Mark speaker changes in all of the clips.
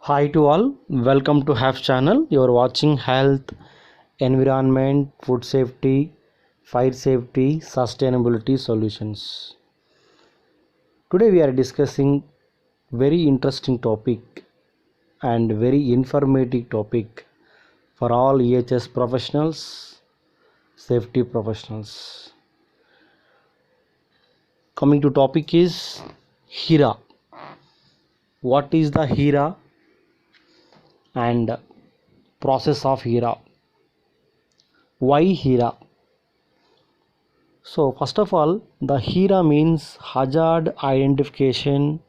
Speaker 1: Hi to all, welcome to HAF channel. You are watching health, environment, food safety, fire safety, sustainability solutions. Today we are discussing very interesting topic and very informative topic for all EHS professionals, safety professionals. Coming to topic is HERA. What is the HERA and process of HERA? Why HERA? So first of all, the HERA means hazard identification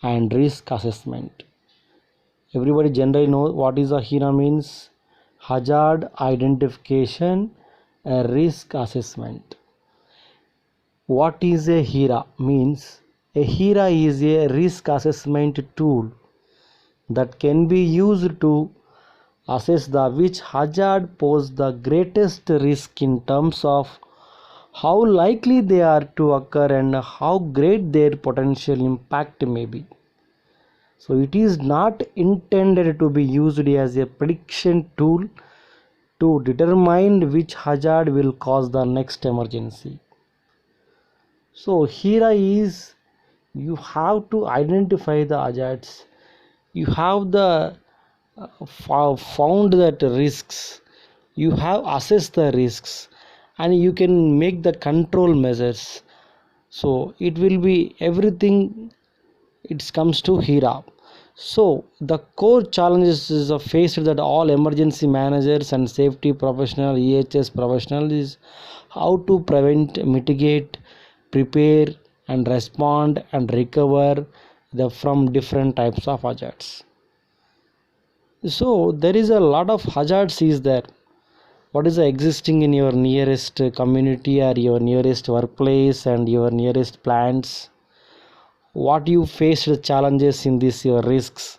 Speaker 1: and risk assessment. Everybody generally knows what is a HERA means: hazard identification and risk assessment. What is a HERA means? A HERA is a risk assessment tool that can be used to assess the which hazard pose the greatest risk in terms of how likely they are to occur and how great their potential impact may be. So it is not intended to be used as a prediction tool to determine which hazard will cause the next emergency. So here is, you have to identify the hazards, you have the found that risks, you have assessed the risks, and you can make the control measures. So it will be everything. It comes to HERA. So the core challenges is faced that all emergency managers and safety professional, EHS professional, is how to prevent, mitigate, prepare and respond and recover from different types of hazards. So there is a lot of hazards is there. What is existing in your nearest community or your nearest workplace and your nearest plants? What you faced challenges in this, your risks,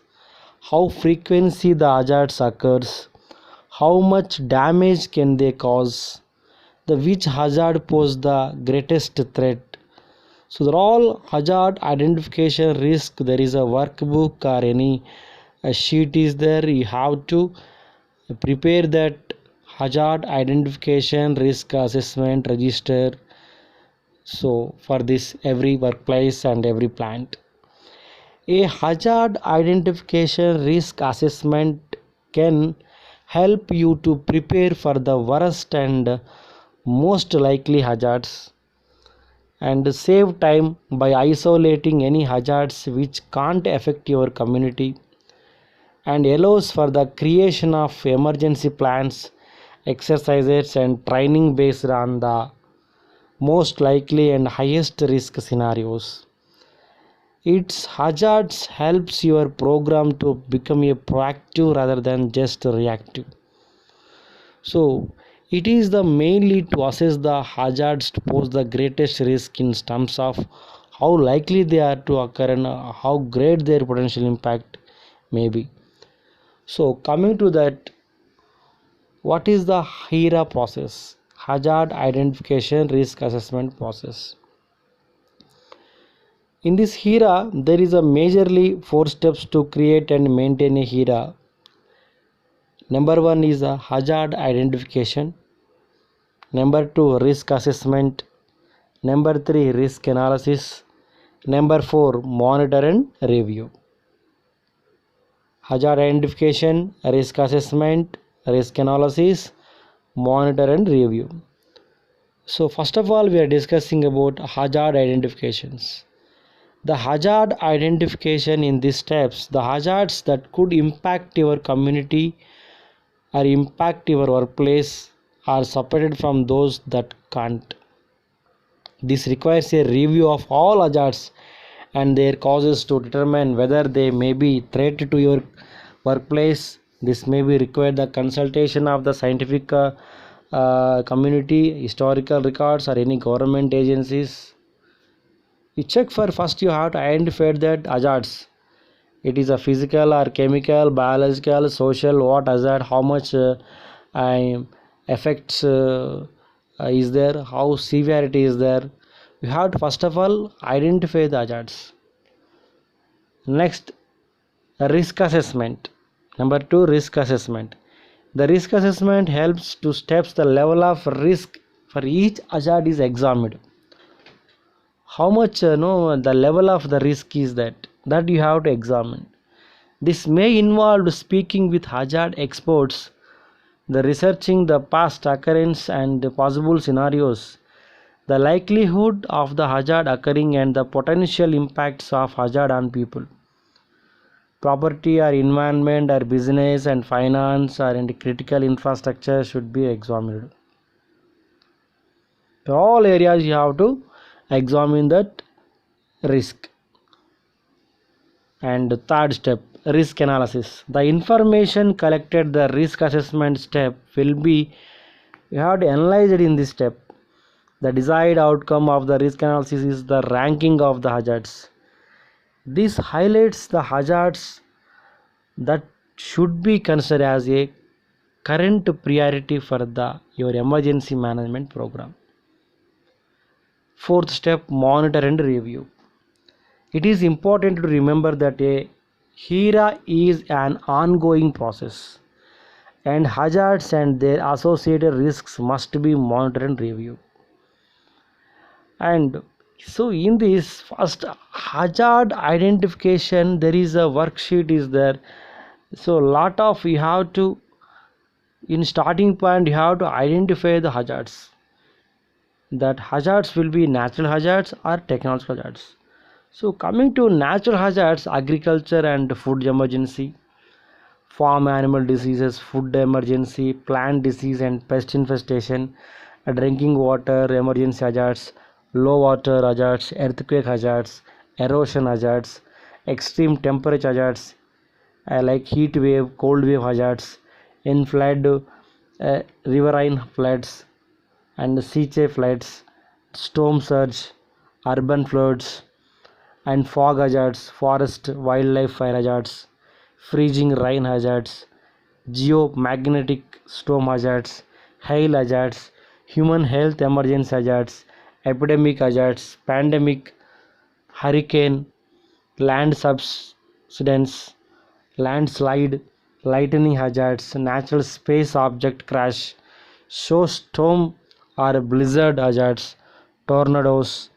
Speaker 1: how frequency the hazards occurs, how much damage can they cause, the which hazard pose the greatest threat. So they're all hazard identification risk. There is a workbook or any a sheet is there. You have to prepare that hazard identification risk assessment register. So for this every workplace and every plant, a hazard identification risk assessment can help you to prepare for the worst and most likely hazards and save time by isolating any hazards which can't affect your community, and allows for the creation of emergency plans, exercises and training based on the most likely and highest risk scenarios. Its hazards helps your program to become a proactive rather than just reactive. So it is the mainly to assess the hazards to pose the greatest risk in terms of how likely they are to occur and how great their potential impact may be. So coming to that, what is the HERA process? Hazard identification risk assessment process. In this HERA, there is a majorly 4 steps to create and maintain a HERA. Number 1 is a hazard identification. Number 2, risk assessment. Number 3, risk analysis. Number 4, monitor and review. Hazard identification, risk assessment, risk analysis, monitor and review. So first of all, we are discussing about hazard identifications. The hazard identification in these steps, the hazards that could impact your community or impact your workplace are separated from those that can't. This requires a review of all hazards and their causes to determine whether they may be threat to your workplace. This may be required the consultation of the scientific community, historical records or any government agencies. You check for first, you have to identify that hazards. It is a physical or chemical, biological, social, what hazard, how much effects is there, how severity is there. You have to first of all identify the hazards. Next, Risk assessment. Number two, risk assessment. The risk assessment helps to steps the level of risk for each hazard is examined. How much no the level of the risk is that you have to examine. This may involve speaking with hazard experts, the researching the past occurrence and the possible scenarios, the likelihood of the hazard occurring and the potential impacts of hazard on people, property or environment or business and finance or and critical infrastructure should be examined. For all areas you have to examine that risk. And third step, risk analysis. The information collected the risk assessment step will be you have to analyze it in this step. The desired outcome of the risk analysis is the ranking of the hazards. This highlights the hazards that should be considered as a current priority for your emergency management program. Fourth step, monitor and review. It is important to remember that a HERA is an ongoing process and hazards and their associated risks must be monitored and reviewed. And so in this first hazard identification there is a worksheet is there. So lot of you have to in starting point you have to identify the hazards. That hazards will be natural hazards or technological hazards. So coming to natural hazards, agriculture and food emergency, farm animal diseases, food emergency, plant disease and pest infestation, drinking water emergency hazards, low water hazards, earthquake hazards, erosion hazards, extreme temperature hazards like heat wave, cold wave hazards, in flood, riverine floods and sea floods, storm surge, urban floods and fog hazards, forest wildlife fire hazards, freezing rain hazards, geomagnetic storm hazards, hail hazards, human health emergency hazards, epidemic hazards, pandemic, hurricane, land subsidence, landslide, lightning hazards, natural space object crash, storm or blizzard hazards, tornadoes,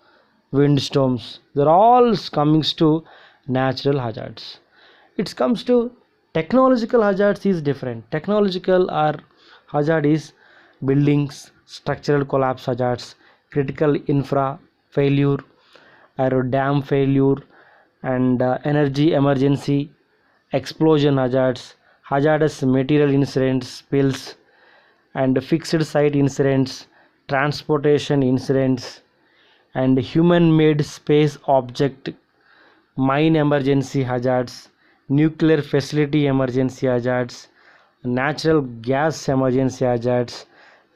Speaker 1: windstorms. They're all coming to natural hazards. It comes to technological hazards is different. Technological or hazard is buildings, structural collapse hazards, critical infra failure, or dam failure, and energy emergency, explosion hazards, hazardous material incidents, spills, and fixed site incidents, transportation incidents, and human-made space object, mine emergency hazards, nuclear facility emergency hazards, natural gas emergency hazards,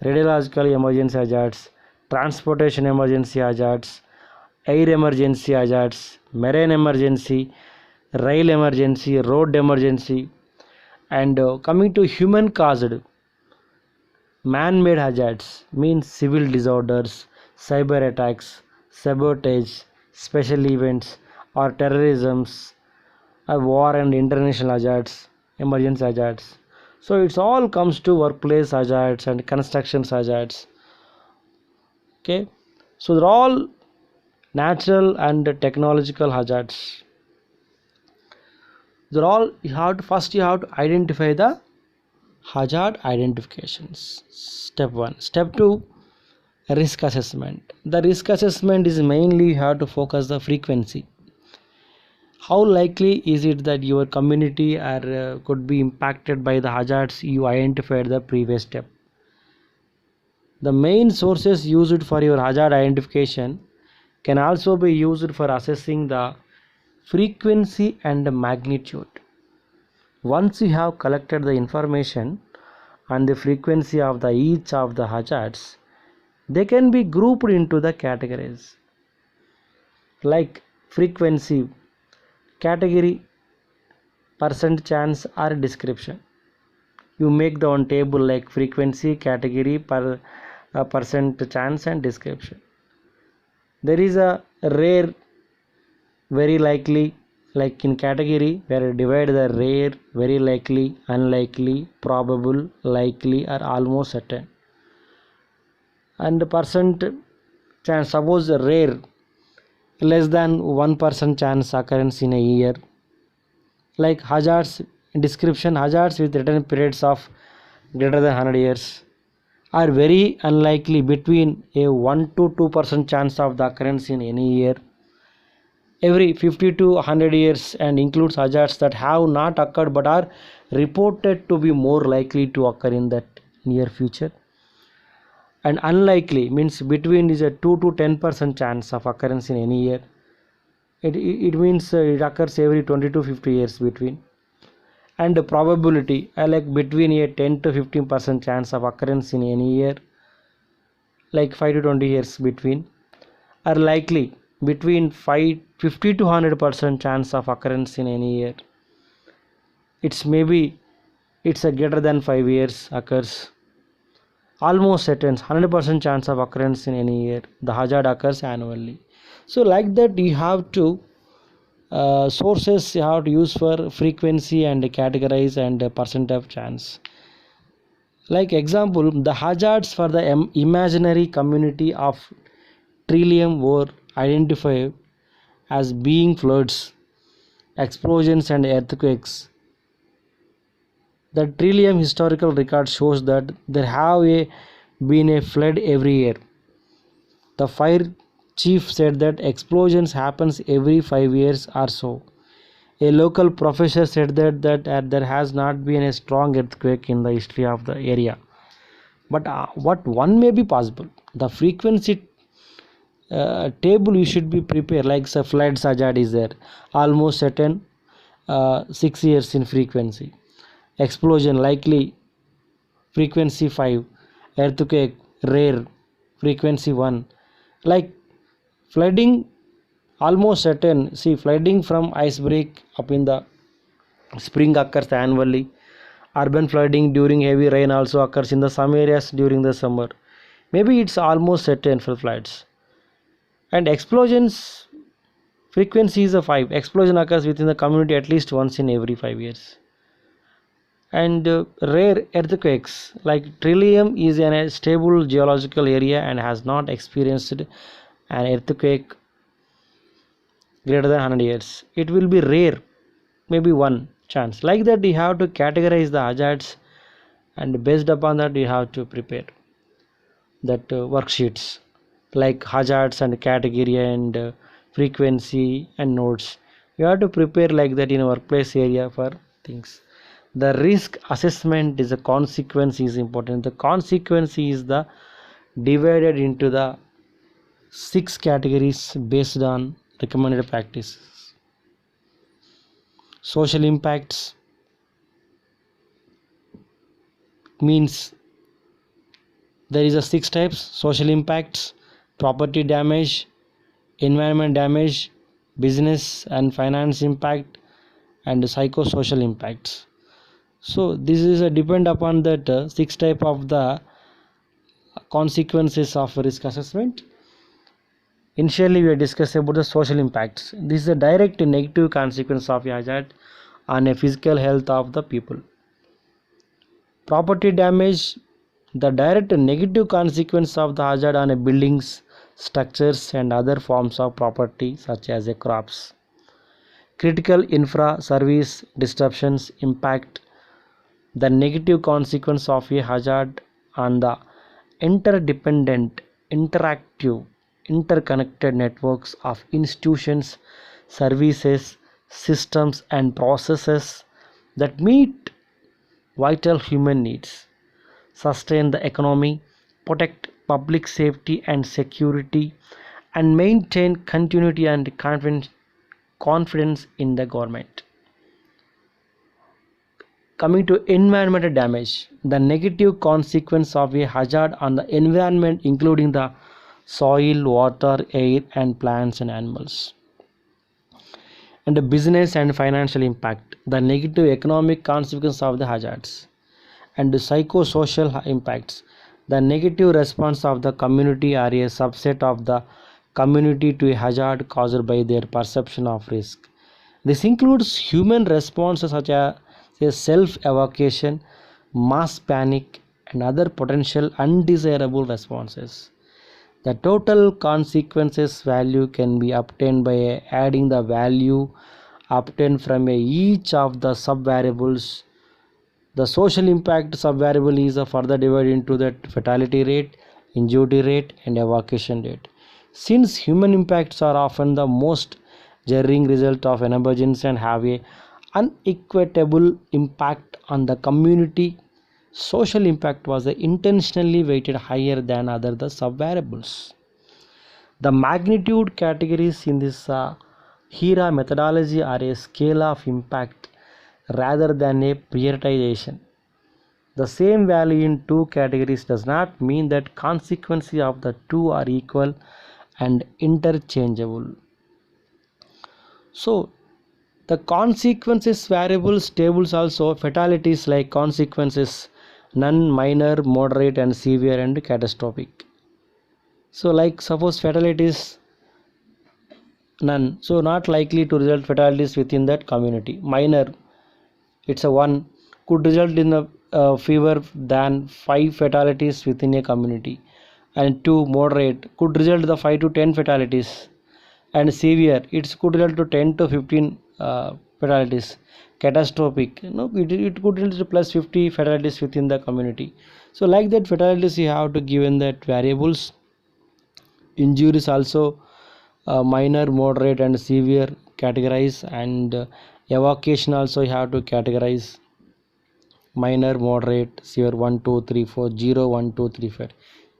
Speaker 1: radiological emergency hazards, transportation emergency hazards, air emergency hazards, marine emergency, rail emergency, road emergency, and coming to human caused man-made hazards means civil disorders, cyber attacks, sabotage, special events or terrorisms, war and international hazards, emergency hazards. So it's all comes to workplace hazards and construction hazards. Okay, so they're all natural and technological hazards. They're all you have to identify the hazard identifications. Step 1. Step 2, risk assessment. The risk assessment is mainly you have to focus the frequency. How likely is it that your community could be impacted by the hazards you identified the previous step? The main sources used for your hazard identification can also be used for assessing the frequency and magnitude. Once you have collected the information on the frequency of each of the hazards, they can be grouped into the categories like frequency, category, percent chance or description. You make the one table like frequency, category, percent chance and description. There is a rare, very likely, like in category where divide the rare, very likely, unlikely, probable, likely, or almost certain. And percent chance, suppose rare, less than 1% chance occurrence in a year. Like hazards, description, hazards with return periods of greater than 100 years are very unlikely, between a 1 to 2% chance of the occurrence in any year every 50 to 100 years, and includes hazards that have not occurred but are reported to be more likely to occur in that near future. And unlikely means between is a 2 to 10% chance of occurrence in any year. It means it occurs every 20 to 50 years between. And the probability, like between a 10 to 15% chance of occurrence in any year, like 5 to 20 years between. Are likely, between 50 to 100% chance of occurrence in any year. It's a greater than 5 years occurs. Almost certain, 100% chance of occurrence in any year. The hazard occurs annually. So like that you have to sources you have to use for frequency and categorize and percent of chance. Like example, the hazards for the imaginary community of Trillium were identified as being floods, explosions, and earthquakes. The Trillium historical record shows that there have been a flood every year. The fire chief said that explosions happens every 5 years or so. A local professor said that there has not been a strong earthquake in the history of the area. But what one may be possible, the frequency table you should be prepared, like the flood hazard is there, almost certain 6 years in frequency. Explosion likely, frequency 5. Earthquake rare, frequency 1. Like flooding, almost certain. See, flooding from ice break up in the spring occurs annually. Urban flooding during heavy rain also occurs in the some areas during the summer. Maybe it's almost certain for floods. And explosions frequency is a 5. Explosion occurs within the community at least once in every 5 years. And rare earthquakes, like Trillium is in a stable geological area and has not experienced an earthquake greater than 100 years. It will be rare, maybe one chance. Like that you have to categorize the hazards, and based upon that you have to prepare that worksheets, like hazards and category and frequency and nodes. You have to prepare like that in a workplace area for things. The risk assessment is a consequence is important. The consequence is the divided into the 6 categories based on recommended practices. Social impacts means there is a 6 types: social impacts, property damage, environment damage, business and finance impact, and psychosocial impacts. So this is a depend upon that 6 type of the consequences of risk assessment. Initially we discussed about the social impacts. This is a direct negative consequence of a hazard on a physical health of the people. Property damage, the direct negative consequence of the hazard on a buildings, structures and other forms of property such as a crops. Critical infra service disruptions impact, the negative consequence of a hazard on the interdependent, interactive, interconnected networks of institutions, services, systems and processes that meet vital human needs, sustain the economy, protect public safety and security, and maintain continuity and confidence in the government. Coming to environmental damage, the negative consequence of a hazard on the environment including the soil, water, air and plants and animals. And the business and financial impact, the negative economic consequence of the hazards. And the psychosocial impacts, the negative response of the community or a subset of the community to a hazard caused by their perception of risk. This includes human responses such as self-evacuation, mass panic, and other potential undesirable responses. The total consequences value can be obtained by adding the value obtained from each of the subvariables. The social impact subvariable is further divided into the fatality rate, injury rate, and evacuation rate. Since human impacts are often the most jarring result of an emergency and have a unequitable impact on the community, social impact was intentionally weighted higher than other the subvariables. The magnitude categories in this HERA methodology are a scale of impact rather than a prioritization. The same value in two categories does not mean that consequences of the two are equal and interchangeable. So, the consequences variables tables also fatalities like consequences none, minor, moderate, and severe and catastrophic. So, like suppose fatalities none, so not likely to result fatalities within that community. Minor, it's a 1, could result in a fewer than 5 fatalities within a community, and 2, moderate, could result the 5 to 10 fatalities, and severe, it could result to 10 to 15 fatalities. Catastrophic, it could result to plus 50 fatalities within the community. So like that fatalities you have to given that variables. Injuries also minor, moderate, and severe categorize, and evacuation also you have to categorize minor, moderate, severe 1 2 3 4, 0 1 2 3 4.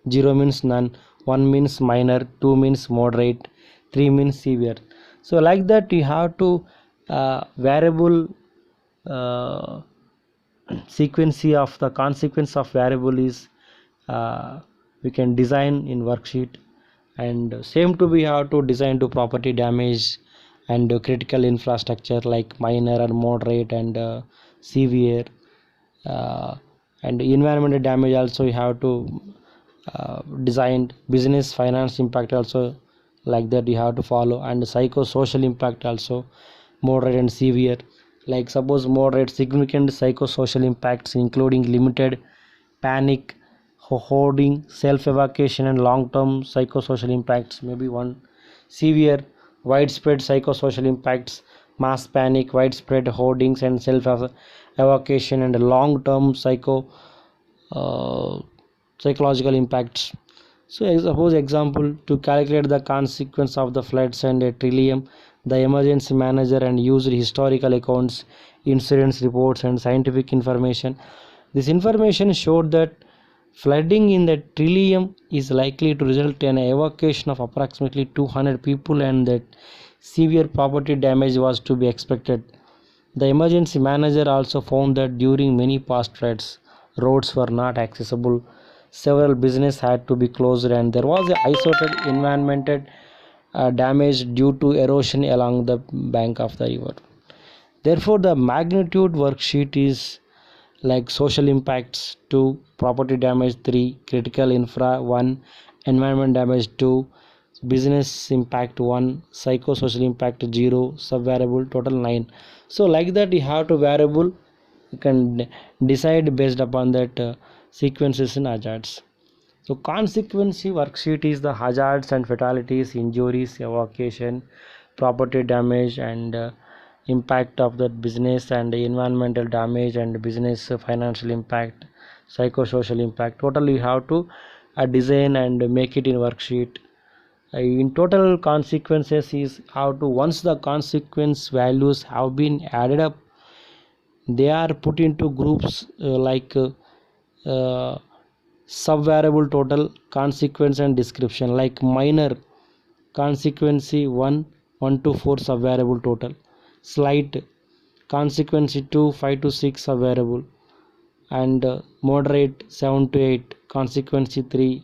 Speaker 1: 0 means none, 1 means minor, 2 means moderate, 3 means severe. So like that you have to variable uh, sequence of the consequence of variable is we can design in worksheet, and same to we have to design to property damage and critical infrastructure like minor and moderate and severe, uh, and environmental damage also you have to design business finance impact also, like that you have to follow, and psychosocial impact also moderate and severe. Like suppose moderate significant psychosocial impacts including limited panic, hoarding, self-evacuation, and long-term psychosocial impacts maybe one. Severe widespread psychosocial impacts, mass panic, widespread hoardings, and self-evacuation, and long-term uh, psychological impacts. So suppose example, to calculate the consequence of the floods and a trillium, the emergency manager and used historical accounts, incidents reports, and scientific information. This information showed that flooding in the trillium is likely to result in an evacuation of approximately 200 people, and that severe property damage was to be expected. The emergency manager also found that during many past floods, roads were not accessible, several businesses had to be closed, and there was a isolated environmental damage due to erosion along the bank of the river. Therefore, the magnitude worksheet is like social impacts 2, property damage 3, critical infra 1, environment damage 2, business impact 1, psychosocial impact 0, subvariable total 9. So like that you have to variable, you can decide based upon that sequences in hazards. So consequence worksheet is the hazards and fatalities, injuries, evacuation, property damage, and impact of the business, and environmental damage and business financial impact, psychosocial impact. Total you have to design and make it in worksheet. In total consequences is how to, once the consequence values have been added up, they are put into groups uh, subvariable total, consequence, and description. Like minor consequency 1 1 to 4 subvariable total, slight consequency 2 5 to 6 subvariable, and moderate 7 to 8 consequency 3,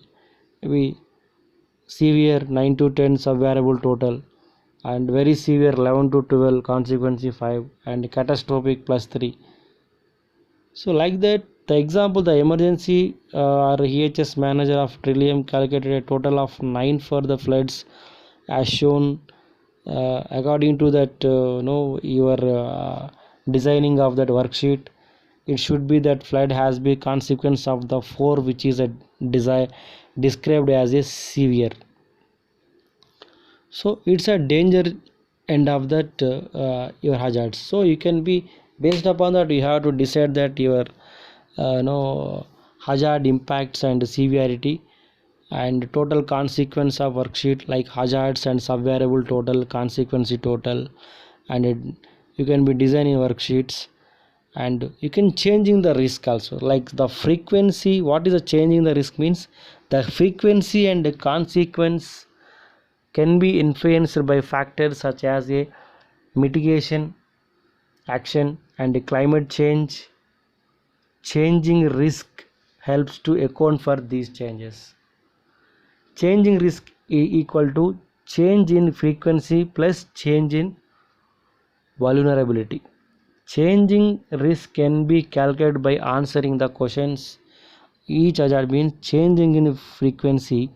Speaker 1: we severe 9 to 10 subvariable total, and very severe 11 to 12 consequency 5, and catastrophic plus 3. So like that, the example, the emergency or EHS manager of Trillium calculated a total of 9 for the floods as shown according to that your designing of that worksheet, it should be that flood has been consequence of the four, which is a desire described as a severe. So it's a danger end of that your hazards. So you can be based upon that, you have to decide that your hazard impacts and severity and total consequence of worksheet, like hazards and subvariable total, consequence total, and you can be designing worksheets. And you can changing the risk also, like the frequency. What is the changing the risk means? The frequency and the consequence can be influenced by factors such as a mitigation action and climate change. Changing risk helps to account for these changes. Changing risk equal to change in frequency plus change in vulnerability. Changing risk can be calculated by answering the questions. Each hazard means changing in frequency.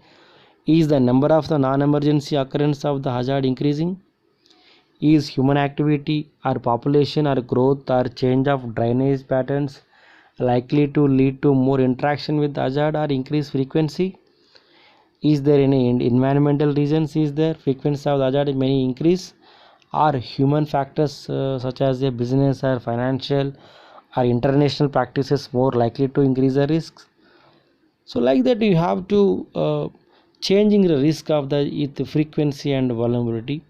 Speaker 1: Is the number of the non-emergency occurrence of the hazard increasing? Is human activity or population or growth or change of drainage patterns likely to lead to more interaction with the hazard or increased frequency? Is there any environmental reasons? Is there frequency of the hazard may increase? Are human factors such as a business or financial or international practices more likely to increase the risks? So like that you have to changing the risk of the frequency and vulnerability.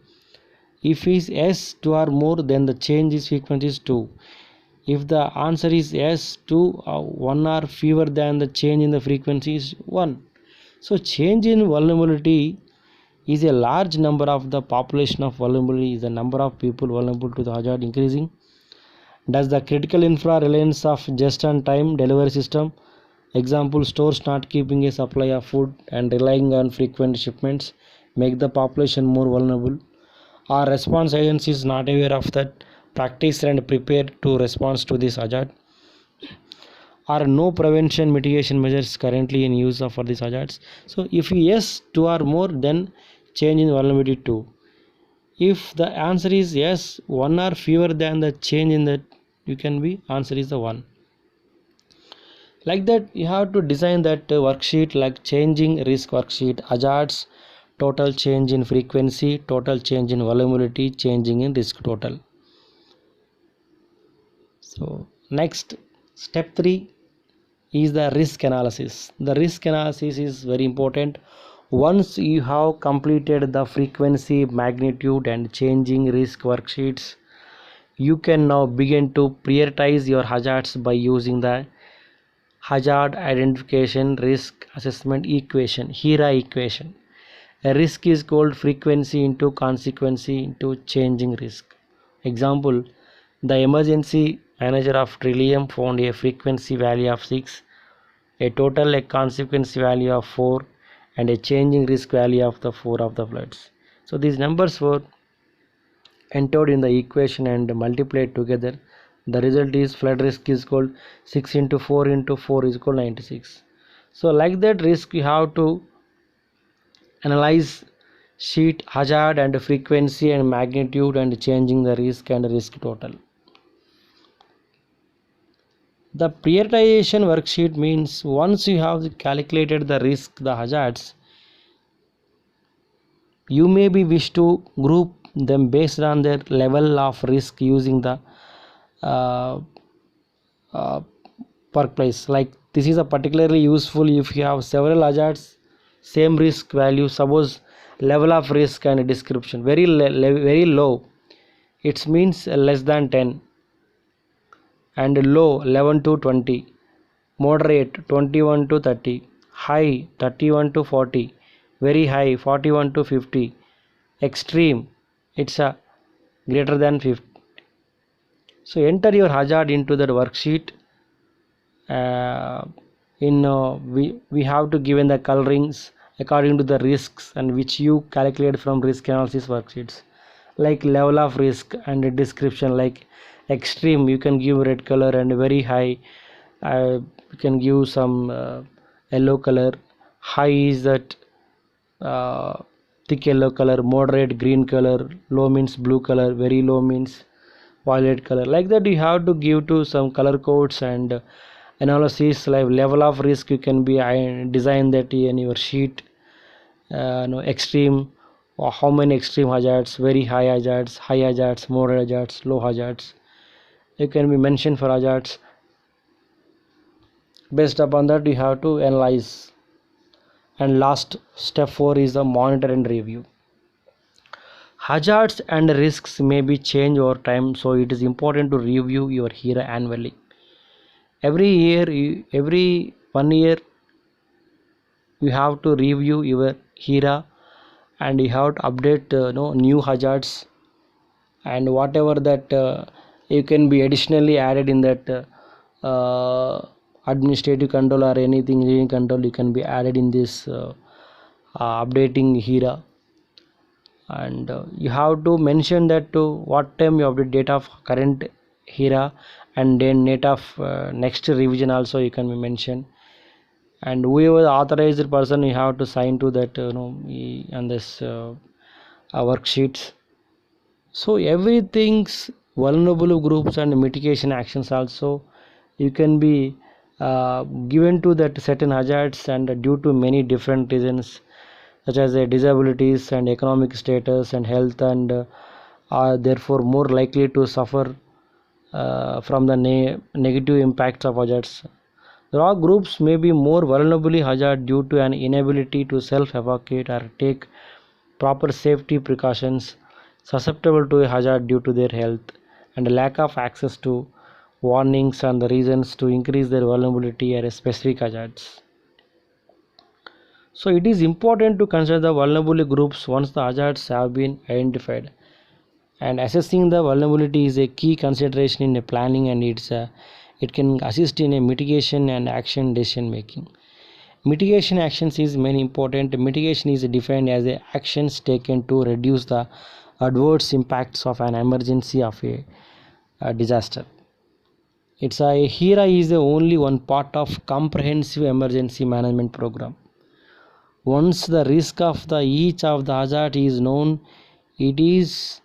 Speaker 1: If is yes 2 or more, then the change is frequency is 2. If the answer is yes 2 1 or fewer than the change in the frequency is 1. So change in vulnerability is a large number of the population of vulnerability, is the number of people vulnerable to the hazard increasing. Does the critical infra reliance of just on time delivery system, example stores not keeping a supply of food and relying on frequent shipments, make the population more vulnerable? Our response agencies not aware of that practice and prepared to respond to this hazard? Are no prevention mitigation measures currently in use for these hazards? So if yes 2 or more, then change in vulnerability 2. If the answer is yes 1 or fewer than the change in that, you can be answer is the 1. Like that you have to design that worksheet, like changing risk worksheet, hazards, total change in frequency, total change in vulnerability, changing in risk total. So next, step 3 is the risk analysis. The risk analysis is very important. Once you have completed the frequency, magnitude and changing risk worksheets, you can now begin to prioritize your hazards by using the hazard identification risk assessment equation, HIRA equation. A risk is called frequency into consequence into changing risk. Example, the emergency manager of Trillium found a frequency value of 6, a total a consequence value of 4 and a changing risk value of the 4 of the floods. So these numbers were entered in the equation and multiplied together. The result is flood risk is called 6 into 4 into 4 is equal 96. So like that risk you have to analyze sheet hazard and frequency and magnitude and changing the risk and risk total. The prioritization worksheet means once you have calculated the risk, the hazards, you may be wish to group them based on their level of risk using the uh, uh, workplace. Like this is a particularly useful if you have several hazards, same risk value. Suppose level of risk and description very low, it means less than 10, and low 11 to 20, moderate 21 to 30, high 31 to 40, very high 41 to 50, extreme it's a greater than 50. So enter your hazard into the worksheet. We have to given the colorings according to the risks and which you calculate from risk analysis worksheets, like level of risk and description. Like extreme you can give red color and very high you can give some yellow color. High is that thick yellow color, moderate green color, low means blue color, very low means violet color. Like that you have to give to some color codes and analysis like level of risk. You can be design that in your sheet. No extreme, or how many extreme hazards, very high hazards, moderate hazards, low hazards. You can be mentioned for hazards. Based upon that you have to analyze. And last step 4 is the monitor and review. Hazards and risks may be changed over time, so it is important to review your HERA annually. Every year, every 1 year, you have to review your HERA and you have to update new hazards and whatever that you can be additionally added in that administrative control or anything engineering control, you can be added in this updating HERA. And you have to mention that to what time you update date of current HERA and then date of next revision also you can be mentioned. And whoever the authorized person, you have to sign to that on this worksheets. So everything's vulnerable groups and mitigation actions also you can be given to that certain hazards, and due to many different reasons such as disabilities and economic status and health, and are therefore more likely to suffer from the negative impacts of hazards. There are groups may be more vulnerably hazard due to an inability to self-evacuate or take proper safety precautions, susceptible to a hazard due to their health, and lack of access to warnings and the reasons to increase their vulnerability at specific hazards. So it is important to consider the vulnerable groups once the hazards have been identified. And assessing the vulnerability is a key consideration in a planning, and it can assist in a mitigation and action decision making. Mitigation actions is very important. Mitigation is defined as the actions taken to reduce the adverse impacts of an emergency of a disaster. It's a HERA is the only one part of comprehensive emergency management program. Once the risk of the each of the hazard is known, it is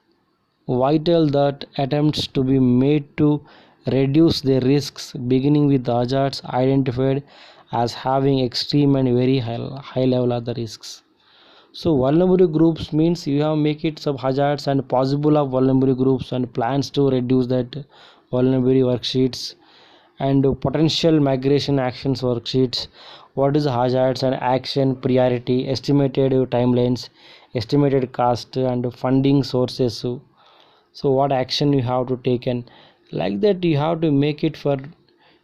Speaker 1: vital that attempts to be made to reduce the risks, beginning with the hazards identified as having extreme and very high level of the risks. So vulnerable groups means you have make it some hazards and possible of vulnerable groups and plans to reduce that vulnerability worksheets, and potential migration actions worksheets. What is hazards and action priority, estimated timelines, estimated cost, and funding sources. So what action you have to take, and like that you have to make it for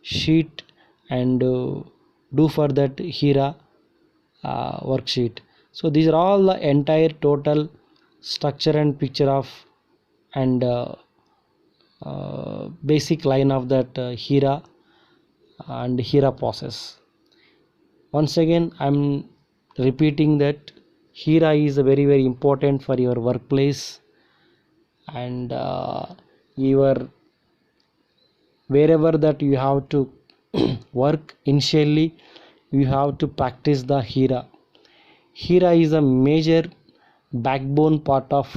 Speaker 1: sheet and do for that HERA worksheet. So these are all the entire total structure and picture of and basic line of that HERA and HERA process. Once again I'm repeating that HERA is very important for your workplace and your wherever that you have to work. Initially you have to practice the HERA. HERA is a major backbone part of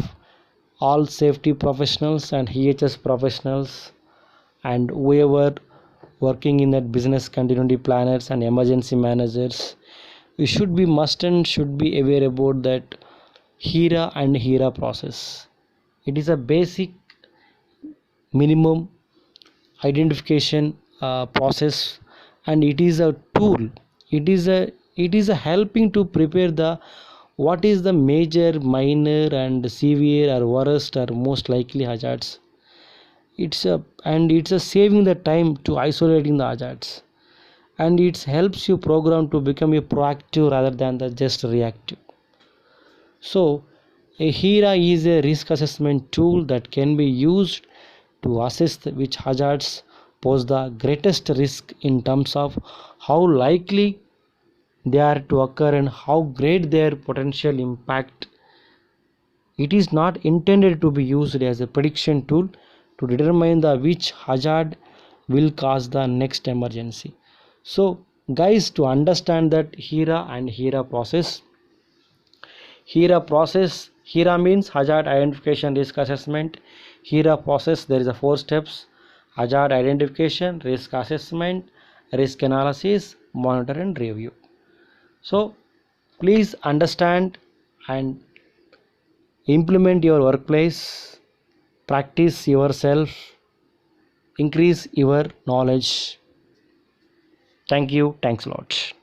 Speaker 1: all safety professionals and EHS professionals, and whoever working in that business continuity planners and emergency managers. We should be should be aware about that HERA and HERA process. It is a basic minimum identification process, and it is a tool. It is a helping to prepare the what is the major, minor, and severe or worst or most likely hazards. It's a saving the time to isolating the hazards, and it helps you program to become a proactive rather than the just reactive. So a HERA is a risk assessment tool that can be used to assess which hazards pose the greatest risk in terms of how likely they are to occur and how great their potential impact. It is not intended to be used as a prediction tool to determine the which hazard will cause the next emergency. So guys, to understand that HERA and HERA process, HERA process. HERA means hazard identification risk assessment. HERA process, there is a 4 steps: hazard identification, risk assessment, risk analysis, monitor and review. So please understand and implement your workplace, practice yourself, increase your knowledge. Thank you. Thanks a lot.